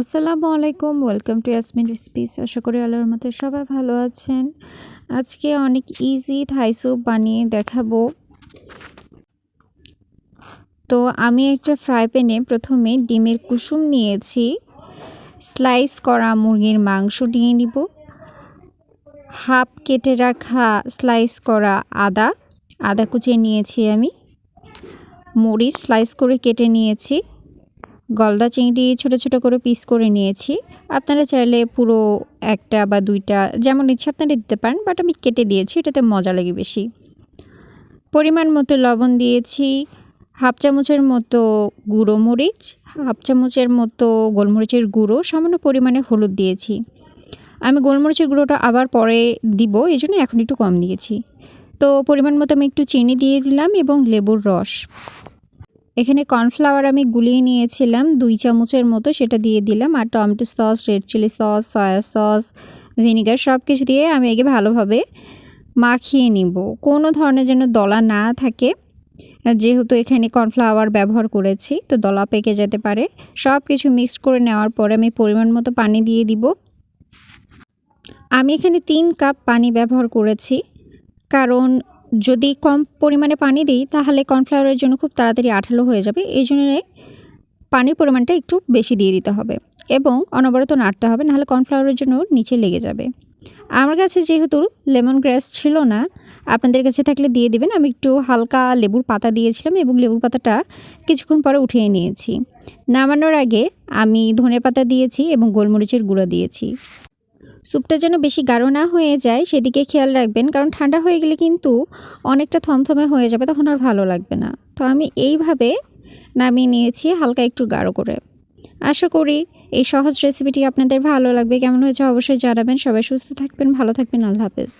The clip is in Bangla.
আসসালামু আলাইকুম, ওয়েলকাম টু ইয়াসমিন রেসিপিস। আশা করি আল্লাহর মতে সবাই ভালো আছেন। আজকে অনেক ইজি থাই স্যুপ বানিয়ে দেখাবো। তো আমি একটা ফ্রাই প্যানে প্রথমে ডিমের কুসুম নিয়েছি, স্লাইস করা মুরগির মাংস নিয়ে নিব, হাফ কেটে রাখা স্লাইস করা আদা কুচিয়ে নিয়েছি, আমি মরিচ স্লাইস করে কেটে নিয়েছি, গলদা চিংড়ি ছোট ছোট করে পিস করে নিয়েছি। আপনারা চাইলে পুরো একটা বা দুইটা যেমন ইচ্ছে আপনারা দিতে পারেন, বাট আমি কেটে দিয়েছি, এটাতে মজা লাগে বেশি। পরিমাণ মতো লবণ দিয়েছি, হাফ চামচের মতো গুঁড়ো মরিচ, হাফ চামচের মতো গোলমরিচের গুঁড়ো, সামান্য পরিমাণে হলুদ দিয়েছি। আমি গোলমরিচের গুঁড়োটা আবার পরে দিব, এই জন্য এখন একটু কম দিয়েছি। তো পরিমাণ মতো আমি একটু চিনি দিয়ে দিলাম এবং লেবুর রস। এখানে কর্নফ্লাওয়ার আমি গুলিয়ে নিয়েছিলাম 2 চামচের মতো, সেটা দিয়ে দিলাম। আর tomato sauce, red chilli sauce, soya sauce, vinegar সব কিছু দিয়ে আমি আগে ভালোভাবে মাখিয়ে নিব, কোনো ধরনের যেন দলা না থাকে। যেহেতু এখানে কর্নফ্লাওয়ার ব্যবহার করেছি, তো দলা পেকে যেতে পারে। সব কিছু মিক্সড করে নেওয়ার পরে আমি পরিমাণ মতো পানি দিয়ে দিব। আমি এখানে 3 কাপ পানি ব্যবহার করেছি, কারণ যদি কম পরিমাণে পানি দিই তাহলে কর্নফ্লাওয়ারের জন্য খুব তাড়াতাড়ি আঠালো হয়ে যাবে। এই জন্য পানির পরিমাণটা একটু বেশি দিয়ে দিতে হবে এবং অনবরত নাড়তে হবে, নাহলে কর্নফ্লাওয়ারের জন্য নিচে লেগে যাবে। আমার কাছে যেহেতু লেমন গ্রাস ছিল না, আপনাদের কাছে থাকলে দিয়ে দিবেন। আমি একটু হালকা লেবুর পাতা দিয়েছিলাম এবং লেবুর পাতাটা কিছুক্ষণ পরে উঠিয়ে নিয়েছি। নামানোর আগে আমি ধনেপাতা দিয়েছি এবং গোলমরিচের গুঁড়ো দিয়েছি। স্যুপটা যেন বেশি গাঢ় না হয়ে যায় সেদিকে খেয়াল রাখবেন, কারণ ঠান্ডা হয়ে গেলে কিন্তু অনেকটা থমথমে হয়ে যাবে, তখন আর ভালো লাগবে না। তো আমি এইভাবে নামিয়ে নিয়েছি হালকা একটু গাঢ় করে। আশা করি এই সহজ রেসিপিটি আপনাদের ভালো লাগবে। কেমন হয়েছে অবশ্যই জানাবেন। সবাই সুস্থ থাকবেন, ভালো থাকবেন। আল্লাহ হাফেজ।